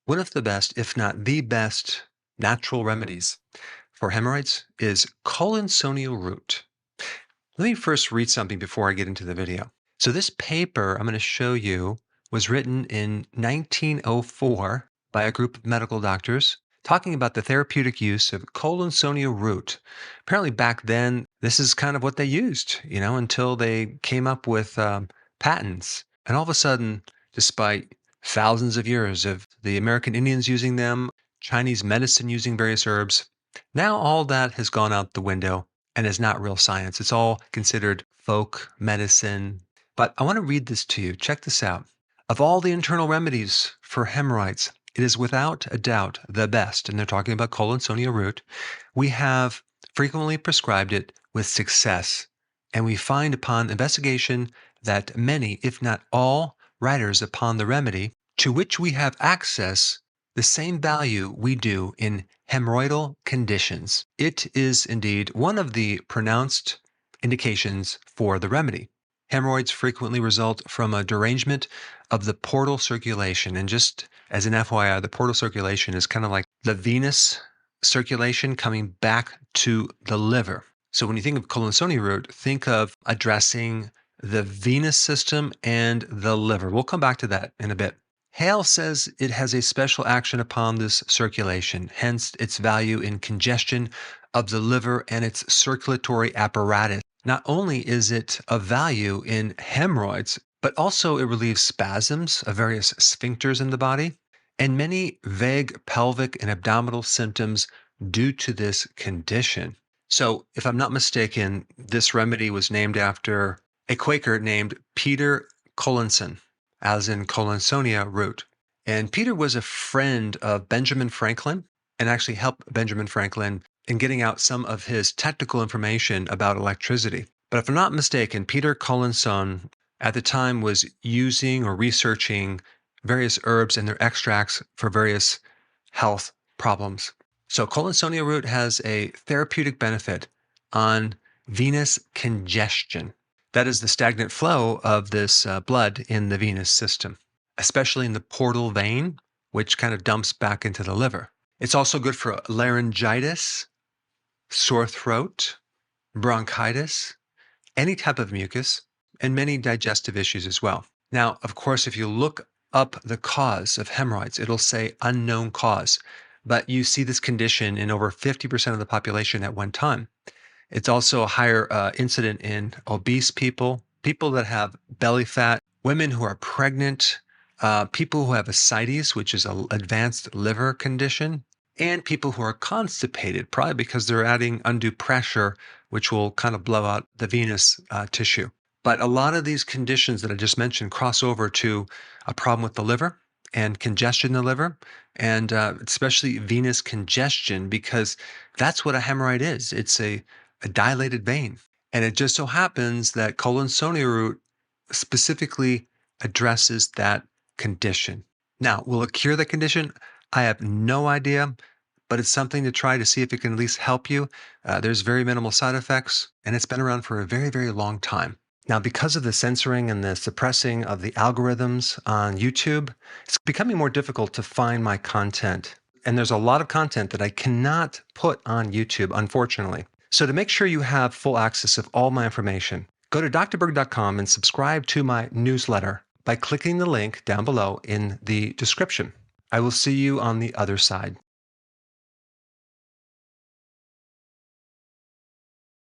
One of the best, if not the best, natural remedies for hemorrhoids is Collinsonia Root. Let me first read something before I get into the video. So this paper I'm going to show you was written in 1904 by a group of medical doctors talking about the therapeutic use of Collinsonia Root. Apparently back then, this is kind of what they used, until they came up with patents. And all of a sudden, despite thousands of years of the American Indians using them, Chinese medicine using various herbs, now all that has gone out the window and is not real science. It's all considered folk medicine. But I want to read this to you. Check this out. Of all the internal remedies for hemorrhoids, it is without a doubt the best, and they're talking about Collinsonia Root. We have frequently prescribed it with success, and we find upon investigation that many, if not all, writers upon the remedy, to which we have access, the same value we do in hemorrhoidal conditions. It is indeed one of the pronounced indications for the remedy. Hemorrhoids frequently result from a derangement of the portal circulation. And just as an FYI, the portal circulation is kind of like the venous circulation coming back to the liver. So when you think of Collinsonia Root, think of addressing the venous system and the liver. We'll come back to that in a bit. Hale says it has a special action upon this circulation, hence its value in congestion of the liver and its circulatory apparatus. Not only is it of value in hemorrhoids, but also it relieves spasms of various sphincters in the body and many vague pelvic and abdominal symptoms due to this condition. So, if I'm not mistaken, this remedy was named after a Quaker named Peter Collinson, as in Collinsonia Root. And Peter was a friend of Benjamin Franklin and actually helped Benjamin Franklin in getting out some of his technical information about electricity. But if I'm not mistaken, Peter Collinson at the time was using or researching various herbs and their extracts for various health problems. So Collinsonia Root has a therapeutic benefit on venous congestion. That is the stagnant flow of this blood in the venous system, especially in the portal vein, which kind of dumps back into the liver. It's also good for laryngitis, sore throat, bronchitis, any type of mucus, and many digestive issues as well. Now, of course, if you look up the cause of hemorrhoids, it'll say unknown cause, but you see this condition in over 50% of the population at one time. It's also a higher incident in obese people, people that have belly fat, women who are pregnant, people who have ascites, which is an advanced liver condition, and people who are constipated, probably because they're adding undue pressure, which will kind of blow out the venous tissue. But a lot of these conditions that I just mentioned cross over to a problem with the liver and congestion in the liver, and especially venous congestion, because that's what a hemorrhoid is. It's a dilated vein. And it just so happens that Collinsonia Root specifically addresses that condition. Now, will it cure the condition? I have no idea, but it's something to try to see if it can at least help you. There's very minimal side effects, and it's been around for a very, very long time. Now, because of the censoring and the suppressing of the algorithms on YouTube, it's becoming more difficult to find my content. And there's a lot of content that I cannot put on YouTube, unfortunately. So to make sure you have full access of all my information, go to drberg.com and subscribe to my newsletter by clicking the link down below in the description. I will see you on the other side.